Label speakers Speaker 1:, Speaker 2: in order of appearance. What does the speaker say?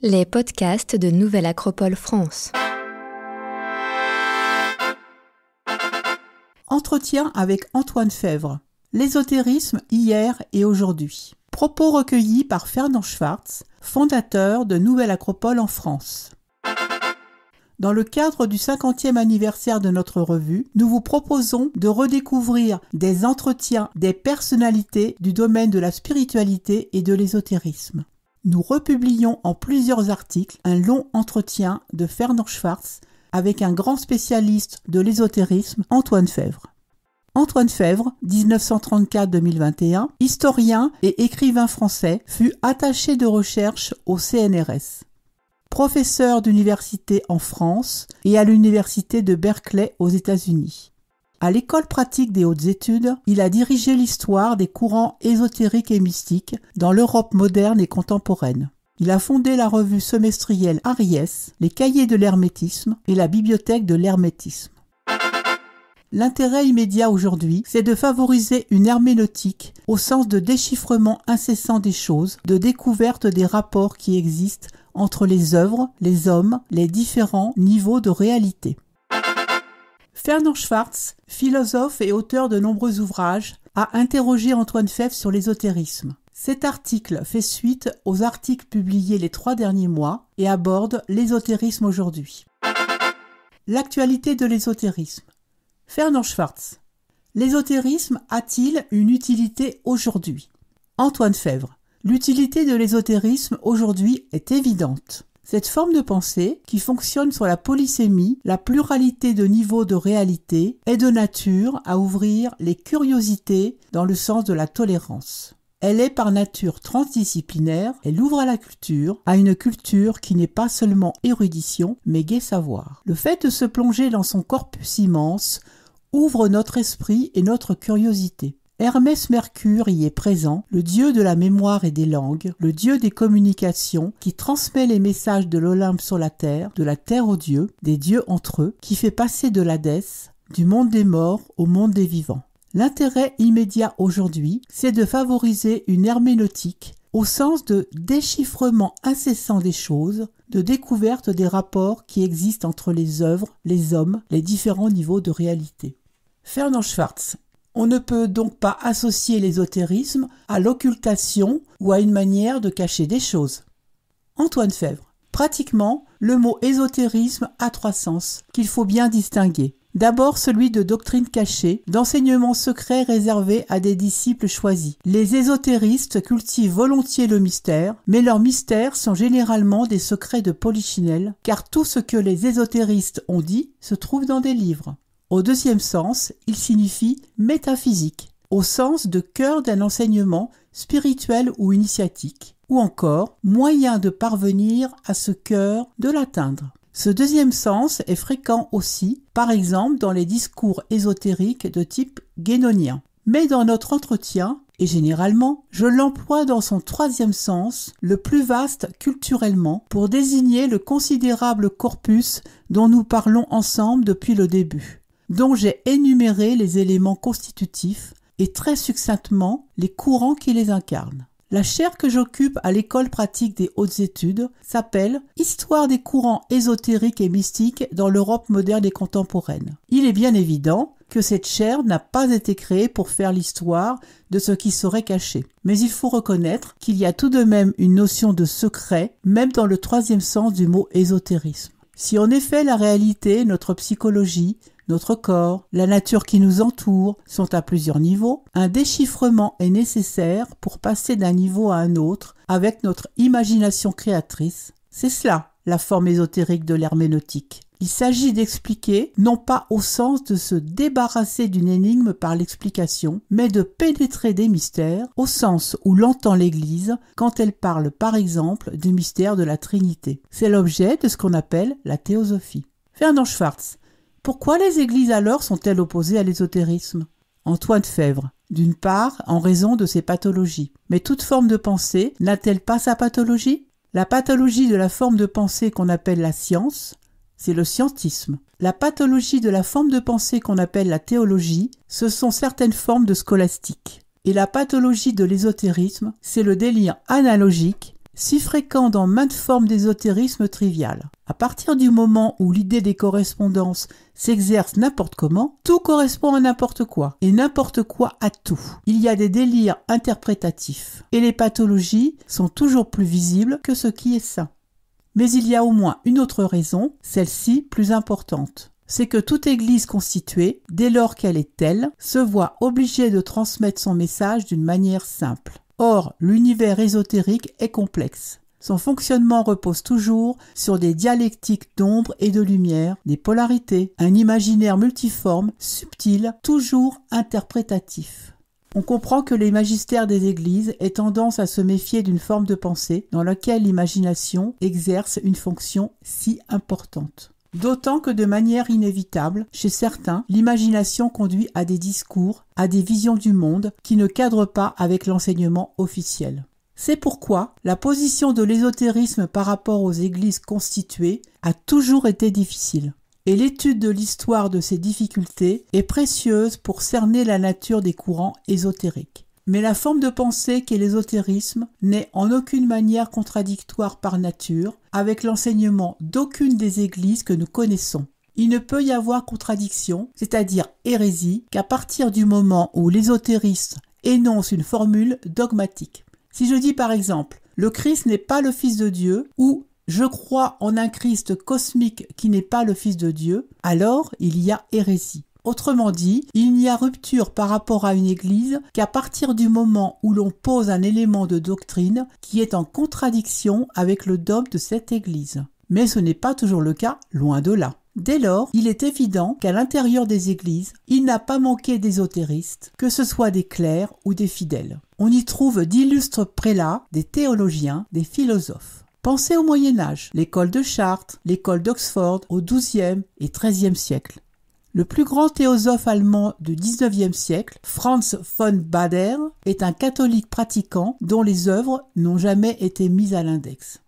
Speaker 1: Les podcasts de Nouvelle Acropole France.
Speaker 2: Entretien avec Antoine Fèvre. L'ésotérisme hier et aujourd'hui. Propos recueillis par Fernand Schwartz, fondateur de Nouvelle Acropole en France. Dans le cadre du 50e anniversaire de notre revue, nous vous proposons de redécouvrir des entretiens des personnalités du domaine de la spiritualité et de l'ésotérisme. Nous republions en plusieurs articles un long entretien de Fernand Schwartz avec un grand spécialiste de l'ésotérisme, Antoine Fèvre. Antoine Fèvre, 1934-2021, historien et écrivain français, fut attaché de recherche au CNRS. Professeur d'université en France et à l'université de Berkeley aux États-Unis. À l'école pratique des hautes études, il a dirigé l'histoire des courants ésotériques et mystiques dans l'Europe moderne et contemporaine. Il a fondé la revue semestrielle Ariès, les cahiers de l'hermétisme et la bibliothèque de l'hermétisme. L'intérêt immédiat aujourd'hui, c'est de favoriser une herméneutique au sens de déchiffrement incessant des choses, de découverte des rapports qui existent entre les œuvres, les hommes, les différents niveaux de réalité. Fernand Schwartz, philosophe et auteur de nombreux ouvrages, a interrogé Antoine Fèvre sur l'ésotérisme. Cet article fait suite aux articles publiés les 3 derniers mois et aborde l'ésotérisme aujourd'hui. L'actualité de l'ésotérisme. Fernand Schwartz. L'ésotérisme a-t-il une utilité aujourd'hui? Antoine Fèvre. L'utilité de l'ésotérisme aujourd'hui est évidente. Cette forme de pensée, qui fonctionne sur la polysémie, la pluralité de niveaux de réalité, est de nature à ouvrir les curiosités dans le sens de la tolérance. Elle est par nature transdisciplinaire, elle ouvre à une culture qui n'est pas seulement érudition, mais gai savoir. Le fait de se plonger dans son corpus immense ouvre notre esprit et notre curiosité. Hermès Mercure y est présent, le dieu de la mémoire et des langues, le dieu des communications, qui transmet les messages de l'Olympe sur la terre, de la terre aux dieux, des dieux entre eux, qui fait passer de l'Hadès, du monde des morts au monde des vivants. L'intérêt immédiat aujourd'hui, c'est de favoriser une herméneutique au sens de déchiffrement incessant des choses, de découverte des rapports qui existent entre les œuvres, les hommes, les différents niveaux de réalité. Fernand Schwartz. On ne peut donc pas associer l'ésotérisme à l'occultation ou à une manière de cacher des choses. Antoine Fèvre. Pratiquement, le mot ésotérisme a 3 sens qu'il faut bien distinguer. D'abord celui de doctrine cachée, d'enseignement secret réservé à des disciples choisis. Les ésotéristes cultivent volontiers le mystère, mais leurs mystères sont généralement des secrets de polichinelle, car tout ce que les ésotéristes ont dit se trouve dans des livres. Au deuxième sens, il signifie métaphysique, au sens de cœur d'un enseignement spirituel ou initiatique, ou encore moyen de parvenir à ce cœur, de l'atteindre. Ce deuxième sens est fréquent aussi, par exemple dans les discours ésotériques de type guénonien. Mais dans notre entretien, et généralement, je l'emploie dans son 3e sens, le plus vaste culturellement, pour désigner le considérable corpus dont nous parlons ensemble depuis le début, dont j'ai énuméré les éléments constitutifs et très succinctement les courants qui les incarnent. La chaire que j'occupe à l'école pratique des hautes études s'appelle « Histoire des courants ésotériques et mystiques dans l'Europe moderne et contemporaine ». Il est bien évident que cette chaire n'a pas été créée pour faire l'histoire de ce qui serait caché. Mais il faut reconnaître qu'il y a tout de même une notion de secret, même dans le 3e sens du mot ésotérisme. Si en effet la réalité, notre psychologie, notre corps, la nature qui nous entoure sont à plusieurs niveaux, un déchiffrement est nécessaire pour passer d'un niveau à un autre avec notre imagination créatrice. C'est cela, la forme ésotérique de l'herméneutique. Il s'agit d'expliquer, non pas au sens de se débarrasser d'une énigme par l'explication, mais de pénétrer des mystères, au sens où l'entend l'Église quand elle parle par exemple du mystère de la Trinité. C'est l'objet de ce qu'on appelle la théosophie. Fernand Schwartz. Pourquoi les églises alors sont-elles opposées à l'ésotérisme? Antoine Fèvre. D'une part, en raison de ses pathologies. Mais toute forme de pensée n'a-t-elle pas sa pathologie? La pathologie de la forme de pensée qu'on appelle la science, c'est le scientisme. La pathologie de la forme de pensée qu'on appelle la théologie, ce sont certaines formes de scolastique. Et la pathologie de l'ésotérisme, c'est le délire analogique si fréquent dans maintes formes d'ésotérisme trivial. À partir du moment où l'idée des correspondances s'exerce n'importe comment, tout correspond à n'importe quoi, et n'importe quoi à tout. Il y a des délires interprétatifs, et les pathologies sont toujours plus visibles que ce qui est sain. Mais il y a au moins une autre raison, celle-ci plus importante. C'est que toute Église constituée, dès lors qu'elle est telle, se voit obligée de transmettre son message d'une manière simple. Or, l'univers ésotérique est complexe. Son fonctionnement repose toujours sur des dialectiques d'ombre et de lumière, des polarités, un imaginaire multiforme, subtil, toujours interprétatif. On comprend que les magistères des églises aient tendance à se méfier d'une forme de pensée dans laquelle l'imagination exerce une fonction si importante. D'autant que de manière inévitable, chez certains, l'imagination conduit à des discours, à des visions du monde qui ne cadrent pas avec l'enseignement officiel. C'est pourquoi la position de l'ésotérisme par rapport aux églises constituées a toujours été difficile. Et l'étude de l'histoire de ces difficultés est précieuse pour cerner la nature des courants ésotériques. Mais la forme de pensée qu'est l'ésotérisme n'est en aucune manière contradictoire par nature avec l'enseignement d'aucune des églises que nous connaissons. Il ne peut y avoir contradiction, c'est-à-dire hérésie, qu'à partir du moment où l'ésotérisme énonce une formule dogmatique. Si je dis par exemple « le Christ n'est pas le Fils de Dieu » ou « je crois en un Christ cosmique qui n'est pas le Fils de Dieu », alors il y a hérésie. Autrement dit, il n'y a rupture par rapport à une église qu'à partir du moment où l'on pose un élément de doctrine qui est en contradiction avec le dogme de cette église. Mais ce n'est pas toujours le cas, loin de là. Dès lors, il est évident qu'à l'intérieur des églises, il n'a pas manqué d'ésotéristes, que ce soit des clercs ou des fidèles. On y trouve d'illustres prélats, des théologiens, des philosophes. Pensez au Moyen-Âge, l'école de Chartres, l'école d'Oxford au XIIe et XIIIe siècle. Le plus grand théosophe allemand du XIXe siècle, Franz von Baader, est un catholique pratiquant dont les œuvres n'ont jamais été mises à l'index.